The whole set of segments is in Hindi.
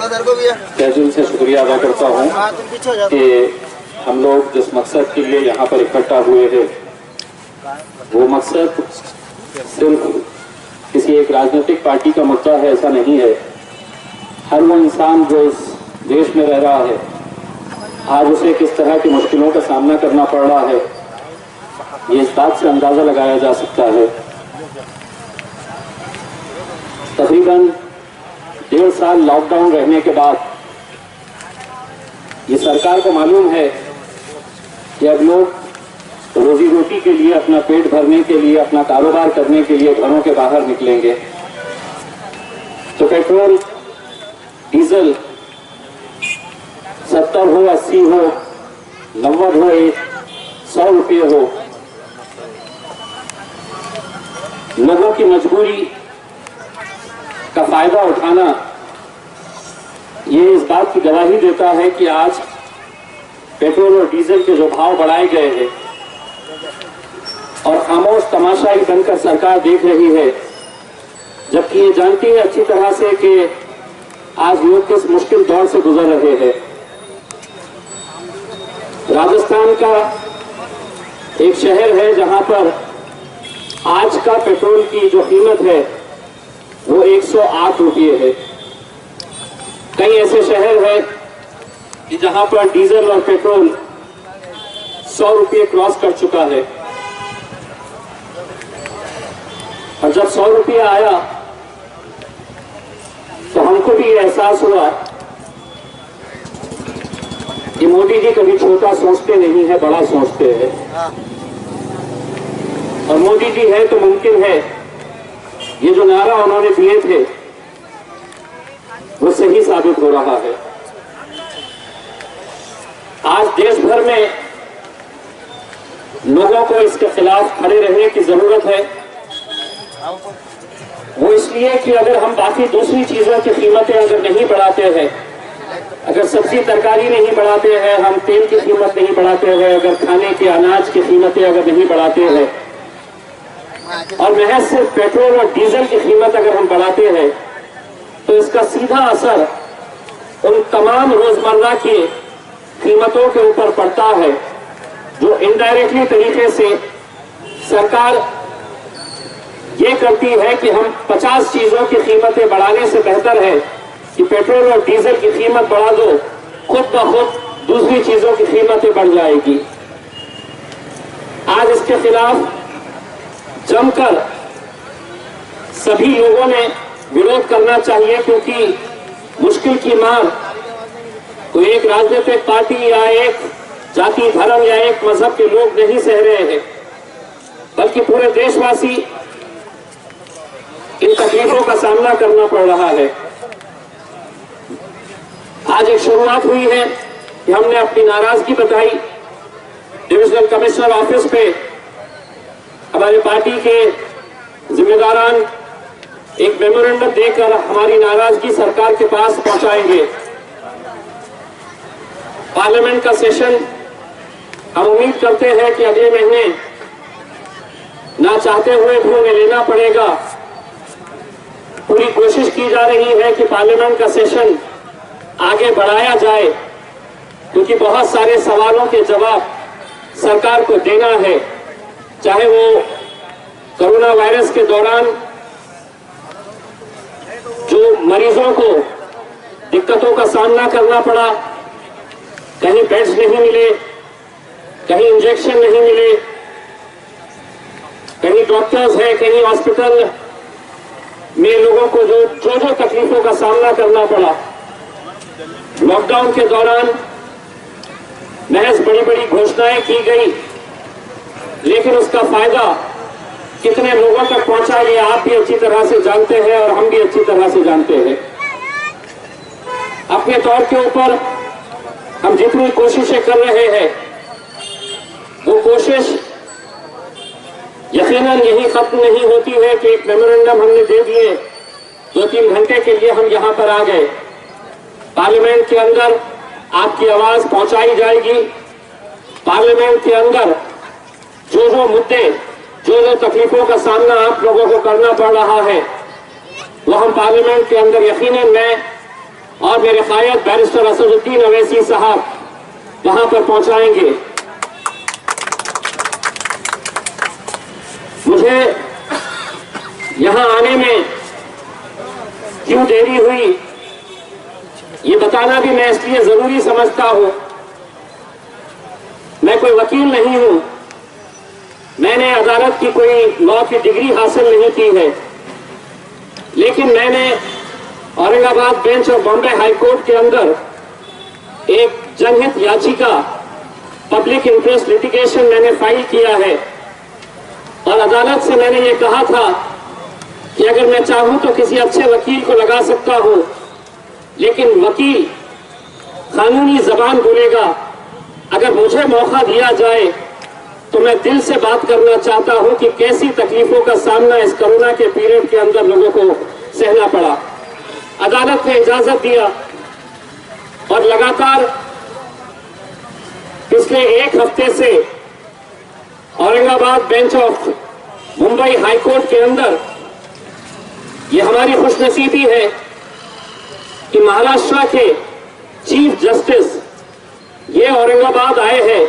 तहे दिल से शुक्रिया अदा करता हूँ कि हम लोग जिस मकसद के लिए यहाँ पर इकट्ठा हुए हैं वो मकसद सिर्फ किसी एक राजनीतिक पार्टी का मुद्दा है, ऐसा नहीं है। हर वो इंसान जो इस देश में रह रहा है आज उसे किस तरह की मुश्किलों का सामना करना पड़ रहा है ये इस बात से अंदाजा लगाया जा सकता है। तकरीबन 1.5 साल लॉकडाउन रहने के बाद ये सरकार को मालूम है कि अब लोग रोजी रोटी के लिए, अपना पेट भरने के लिए, अपना कारोबार करने के लिए घरों के बाहर निकलेंगे तो पेट्रोल डीजल 70 हो, 80 हो, 90 हो, 100 रुपये हो, लोगों की मजबूरी का फायदा उठाना ये इस बात की गवाही देता है कि आज पेट्रोल और डीजल के जो भाव बढ़ाए गए हैं और खामोश तमाशा ही बनकर सरकार देख रही है, जबकि ये जानती है अच्छी तरह से कि आज लोग किस मुश्किल दौर से गुजर रहे हैं। राजस्थान का एक शहर है जहां पर आज का पेट्रोल की जो कीमत है वो 108 रुपये है। कई ऐसे शहर हैं कि जहां पर डीजल और पेट्रोल 100 रुपये क्रॉस कर चुका है। और जब 100 रुपये आया तो हमको भी एहसास हुआ कि मोदी जी कभी छोटा सोचते नहीं है, बड़ा सोचते हैं। और मोदी जी है तो मुमकिन है ये जो नारा उन्होंने दिए थे वो सही साबित हो रहा है। आज देश भर में लोगों को इसके खिलाफ खड़े रहने की जरूरत है। वो इसलिए कि अगर हम बाकी दूसरी चीजों की कीमतें अगर नहीं बढ़ाते हैं, अगर सब्जी तरकारी नहीं बढ़ाते हैं, हम तेल की कीमत नहीं बढ़ाते हैं, अगर खाने के अनाज की कीमतें अगर नहीं बढ़ाते हैं और महज सिर्फ पेट्रोल और डीजल की कीमत अगर हम बढ़ाते हैं तो इसका सीधा असर उन तमाम रोजमर्रा की कीमतों के ऊपर पड़ता है जो इनडायरेक्टली तरीके से सरकार ये करती है कि हम 50 चीजों की कीमतें बढ़ाने से बेहतर है कि पेट्रोल और डीजल की कीमत बढ़ा दो, खुद ब खुद दूसरी चीजों की कीमतें बढ़ जाएगी। आज इसके खिलाफ जमकर सभी लोगों ने विरोध करना चाहिए, क्योंकि मुश्किल की मार कोई एक राजनीतिक पार्टी या एक जाति, धर्म या एक मजहब के लोग नहीं सह रहे हैं, बल्कि पूरे देशवासी इन तकलीफों का सामना करना पड़ रहा है। आज एक शुरुआत हुई है कि हमने अपनी नाराजगी बताई डिविजनल कमिश्नर ऑफिस पे। हमारी पार्टी के जिम्मेदारान एक मेमोरेंडम देकर हमारी नाराजगी सरकार के पास पहुंचाएंगे। पार्लियामेंट का सेशन हम उम्मीद करते हैं कि अगले महीने ना चाहते हुए भी उन्हें लेना पड़ेगा। पूरी कोशिश की जा रही है कि पार्लियामेंट का सेशन आगे बढ़ाया जाए, क्योंकि बहुत सारे सवालों के जवाब सरकार को देना है, चाहे वो कोरोना वायरस के दौरान जो मरीजों को दिक्कतों का सामना करना पड़ा, कहीं बेड्स नहीं मिले, कहीं इंजेक्शन नहीं मिले, कहीं डॉक्टर्स है, कहीं हॉस्पिटल में लोगों को जो तकलीफों का सामना करना पड़ा। लॉकडाउन के दौरान महज बड़ी बड़ी घोषणाएं की गई, लेकिन उसका फायदा कितने लोगों तक पहुंचा ये आप भी अच्छी तरह से जानते हैं और हम भी अच्छी तरह से जानते हैं। अपने तौर के ऊपर हम जितनी कोशिशें कर रहे हैं वो कोशिश यकीनन यही खत्म नहीं होती है कि एक मेमोरेंडम हमने दे दिए, 2-3 घंटे के लिए हम यहां पर आ गए। पार्लियामेंट के अंदर आपकी आवाज पहुंचाई जाएगी। पार्लियामेंट के अंदर जो मुद्दे, जो तकलीफों का सामना आप लोगों को करना पड़ रहा है वो हम पार्लियामेंट के अंदर यकीनन मैं और मेरे कायद बैरिस्टर असदुद्दीन अवैसी साहब वहां पर पहुंचाएंगे। मुझे यहां आने में क्यों देरी हुई ये बताना भी मैं इसलिए जरूरी समझता हूं। मैं कोई वकील नहीं हूं, मैंने अदालत की कोई लॉ की डिग्री हासिल नहीं की है, लेकिन मैंने औरंगाबाद बेंच और बॉम्बे हाई कोर्ट के अंदर एक जनहित याचिका पब्लिक इंटरेस्ट लिटिगेशन मैंने फाइल किया है और अदालत से मैंने ये कहा था कि अगर मैं चाहूं तो किसी अच्छे वकील को लगा सकता हूं, लेकिन वकील कानूनी जबान बोलेगा। अगर मुझे मौका दिया जाए तो मैं दिल से बात करना चाहता हूं कि कैसी तकलीफों का सामना इस कोरोना के पीरियड के अंदर लोगों को सहना पड़ा। अदालत ने इजाजत दिया और लगातार पिछले एक हफ्ते से Aurangabad bench of Mumbai high court के अंदर ये हमारी खुशनसीबी है कि महाराष्ट्र के चीफ जस्टिस ये औरंगाबाद आए हैं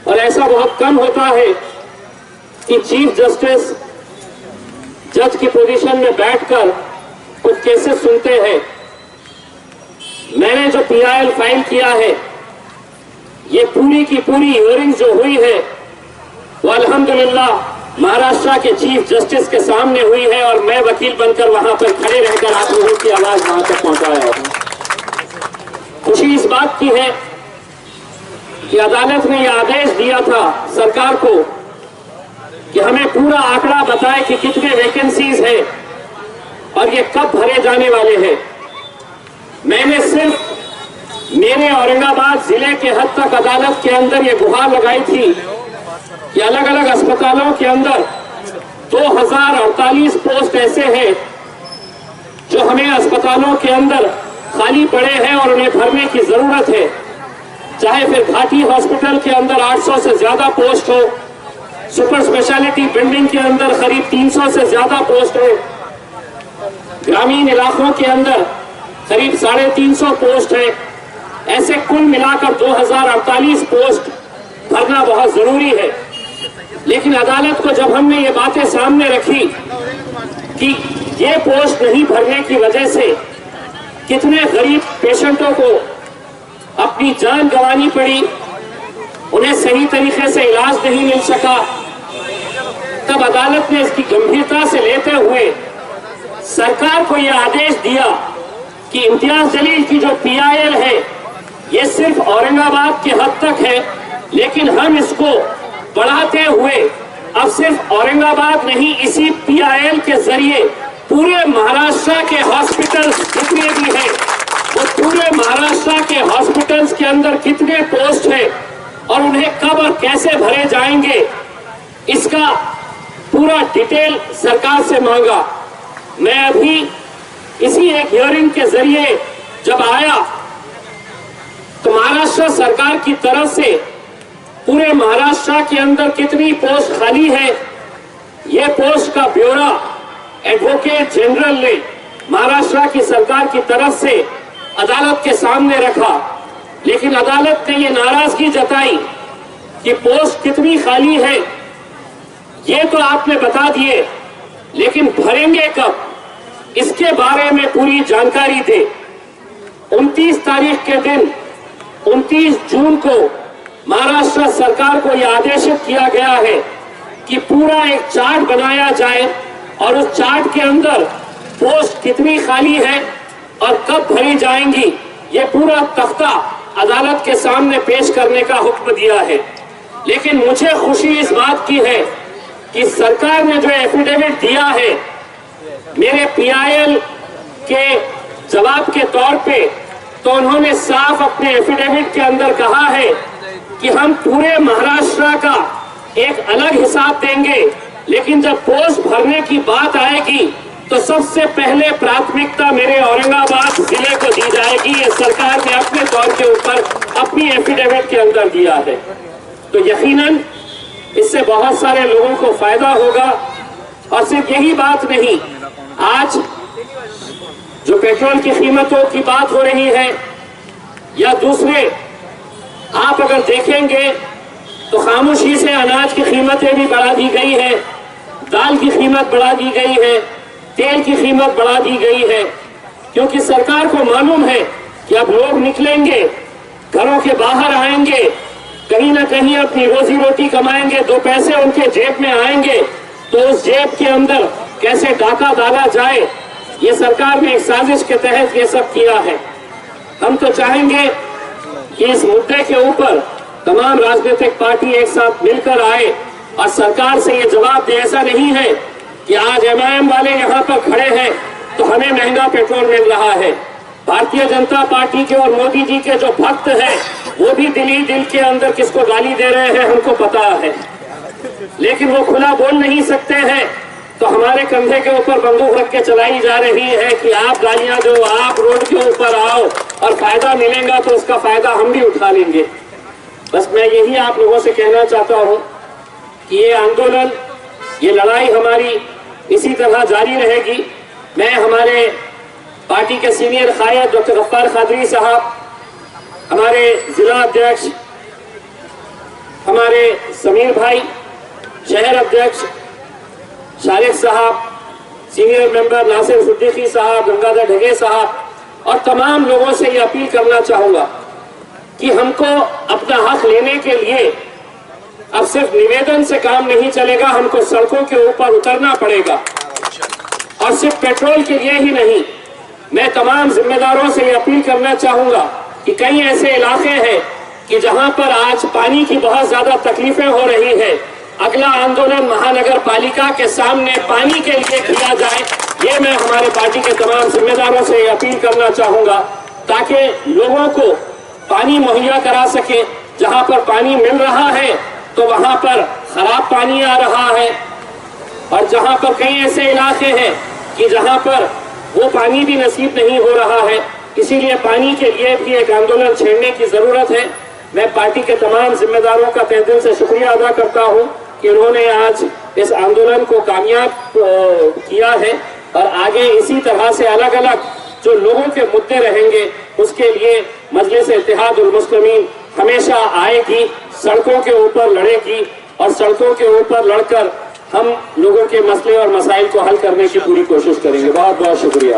और ऐसा बहुत कम होता है कि चीफ जस्टिस जज की पोजीशन में बैठकर कुछ केसेस सुनते हैं। मैंने जो PIL फाइल किया है ये पूरी की पूरी हियरिंग जो हुई है वो अल्हम्दुलिल्लाह महाराष्ट्र के चीफ जस्टिस के सामने हुई है और मैं वकील बनकर वहां पर खड़े रहकर आप लोगों की आवाज वहां तक पहुंचाया हूं। खुशी इस बात की है कि अदालत ने यह आदेश दिया था सरकार को कि हमें पूरा आंकड़ा बताए कि कितने वैकेंसीज है और ये कब भरे जाने वाले हैं। मैंने सिर्फ मेरे औरंगाबाद जिले के हद तक अदालत के अंदर ये गुहार लगाई थी कि अलग अलग अस्पतालों के अंदर 2048 पोस्ट ऐसे हैं जो हमें अस्पतालों के अंदर खाली पड़े हैं और उन्हें भरने की जरूरत है। चाहे फिर घाटी हॉस्पिटल के अंदर 800 से ज्यादा पोस्ट हो, सुपर स्पेशलिटी बिल्डिंग के अंदर करीब 300 से ज्यादा पोस्ट हो, ग्रामीण इलाकों के अंदर करीब 350 पोस्ट है। ऐसे कुल मिलाकर 2048 पोस्ट भरना बहुत जरूरी है। लेकिन अदालत को जब हमने ये बातें सामने रखी कि ये पोस्ट नहीं भरने की वजह से कितने गरीब पेशेंटों को अपनी जान गंवानी पड़ी, उन्हें सही तरीके से इलाज नहीं मिल सका, तब अदालत ने इसकी गंभीरता से लेते हुए सरकार को यह आदेश दिया कि इम्तियाज जलील की जो PIL है ये सिर्फ औरंगाबाद के हद तक है, लेकिन हम इसको बढ़ाते हुए अब सिर्फ औरंगाबाद नहीं, इसी PIL के जरिए पूरे महाराष्ट्र के हॉस्पिटल्स जितने भी हैं वो पूरे महाराष्ट्र के हॉस्पिटल्स के अंदर कितने पोस्ट है और उन्हें कब और कैसे भरे जाएंगे इसका पूरा डिटेल सरकार से मांगा। मैं अभी इसी एक हियरिंग के जरिए जब आया तो महाराष्ट्र सरकार की तरफ से पूरे महाराष्ट्र के अंदर कितनी पोस्ट खाली है ये पोस्ट का ब्यौरा एडवोकेट जनरल ने महाराष्ट्र की सरकार की तरफ से अदालत के सामने रखा। लेकिन अदालत ने ये नाराजगी जताई कि पोस्ट कितनी खाली है ये तो आपने बता दिए, लेकिन भरेंगे कब इसके बारे में पूरी जानकारी दे। 29 तारीख के दिन 29 जून को महाराष्ट्र सरकार को यह आदेशित किया गया है कि पूरा एक चार्ट बनाया जाए और उस चार्ट के अंदर पोस्ट कितनी खाली है और कब भरी जाएंगी ये पूरा तख्ता अदालत के सामने पेश करने का हुक्म दिया है। लेकिन मुझे खुशी इस बात की है कि सरकार ने जो एफिडेविट दिया है मेरे PIL के जवाब के तौर पे, तो उन्होंने साफ अपने एफिडेविट के अंदर कहा है कि हम पूरे महाराष्ट्र का एक अलग हिसाब देंगे, लेकिन जब पोस्ट भरने की बात आएगी तो सबसे पहले प्राथमिकता मेरे औरंगाबाद जिले को दी जाएगी। ये सरकार ने अपने तौर के ऊपर अपनी एफिडेविट के अंदर दिया है। तो यकीनन इससे बहुत सारे लोगों को फायदा होगा। और सिर्फ यही बात नहीं, आज जो पेट्रोल की कीमतों की बात हो रही है या दूसरे, आप अगर देखेंगे तो खामोशी से अनाज की कीमतें भी बढ़ा दी गई है, दाल की कीमत बढ़ा दी गई है, तेल की कीमत बढ़ा दी गई है, क्योंकि सरकार को मालूम है कि अब लोग निकलेंगे, घरों के बाहर आएंगे, कहीं ना कहीं अपनी रोजी रोटी कमाएंगे, 2 पैसे उनके जेब में आएंगे, तो उस जेब के अंदर कैसे डाका डाला जाए, ये सरकार ने एक साजिश के तहत ये सब किया है। हम तो चाहेंगे कि इस मुद्दे के ऊपर तमाम राजनीतिक पार्टी एक साथ मिलकर आए और सरकार से ये जवाब दे। ऐसा नहीं है कि आज MIM वाले यहाँ पर खड़े हैं तो हमें महंगा पेट्रोल मिल रहा है। भारतीय जनता पार्टी के और मोदी जी के जो भक्त हैं वो भी दिल के अंदर किसको गाली दे रहे हैं हमको पता है, लेकिन वो खुला बोल नहीं सकते हैं, तो हमारे कंधे के ऊपर बंदूक रख के चलाई जा रही है कि आप गालियां दो, आप रोड के ऊपर आओ और फायदा मिलेगा तो उसका फायदा हम भी उठा लेंगे। बस मैं यही आप लोगों से कहना चाहता हूं कि ये आंदोलन, ये लड़ाई हमारी इसी तरह जारी रहेगी। मैं हमारे पार्टी के सीनियर कायद डॉक्टर गफ्फार कादरी साहब, हमारे जिला अध्यक्ष हमारे समीर भाई, शहर अध्यक्ष शारिक साहब, सीनियर मेंबर नासिर सिद्दीकी साहब, गंगाधर ढगे साहब और तमाम लोगों से ये अपील करना चाहूंगा कि हमको अपना हक लेने के लिए अब सिर्फ निवेदन से काम नहीं चलेगा, हमको सड़कों के ऊपर उतरना पड़ेगा। और सिर्फ पेट्रोल के लिए ही नहीं, मैं तमाम जिम्मेदारों से ये अपील करना चाहूंगा कि कई ऐसे इलाके हैं कि जहां पर आज पानी की बहुत ज्यादा तकलीफें हो रही है। अगला आंदोलन महानगर पालिका के सामने पानी के लिए किया जाए, ये मैं हमारे पार्टी के तमाम जिम्मेदारों से अपील करना चाहूंगा, ताकि लोगों को पानी मुहैया करा सके। जहां पर पानी मिल रहा है तो वहां पर खराब पानी आ रहा है, और जहां पर कई ऐसे इलाके हैं कि जहां पर वो पानी भी नसीब नहीं हो रहा है। इसीलिए पानी के लिए भी एक आंदोलन छेड़ने की जरूरत है। मैं पार्टी के तमाम जिम्मेदारों का तहे दिल से शुक्रिया अदा करता हूं कि उन्होंने आज इस आंदोलन को कामयाब किया है, और आगे इसी तरह से अलग अलग जो लोगों के मुद्दे रहेंगे उसके लिए मजलिस इत्तेहादुल मुस्लिमीन हमेशा आएगी, सड़कों के ऊपर लड़ेगी, और सड़कों के ऊपर लड़कर हम लोगों के मसले और मसाइल को हल करने की पूरी कोशिश करेंगे। बहुत बहुत शुक्रिया।